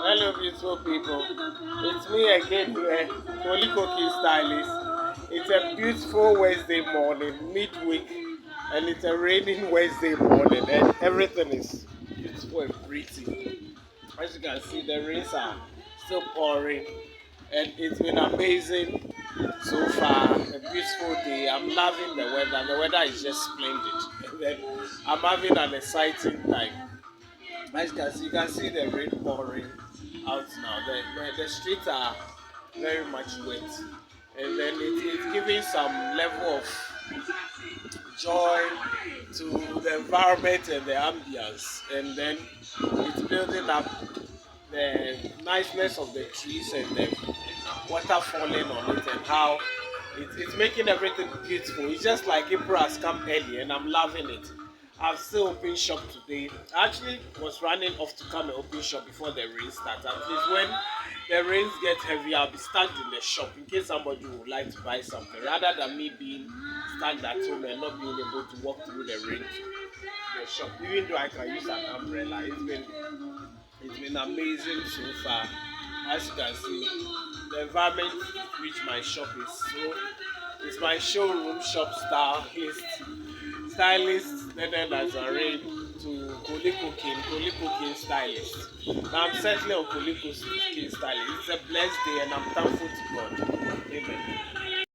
Hello, beautiful people. It's me again here, Holy Cookie Stylist. It's a beautiful Wednesday morning, midweek, and it's a raining Wednesday morning, and everything is beautiful and pretty. As you can see, the rains are still pouring, and it's been amazing so far. A beautiful day. I'm loving the weather. The weather is just splendid, and then I'm having an exciting time. As you can see the rain pouring out now. The streets are very much wet, and then it's giving some level of joy to the environment and the ambience, and then it's building up the niceness of the trees and the water falling on it, and how it's making everything beautiful. It's just like April has come early, and I'm loving it. I've still opened shop today. I actually was running off to come and open shop before the rain starts. At least when the rains get heavy, I'll be stuck in the shop in case somebody would like to buy something, rather than me being stuck at home and not being able to walk through the rain to the shop. Even though I can use an umbrella, it's been amazing so far. As you can see, the environment which my shop is so, it's my showroom shop stylist Nene Nazarene to Koli Cooking stylist. Now I'm certainly on Koli Cooking stylist. It's a blessed day and I'm thankful to God. Amen.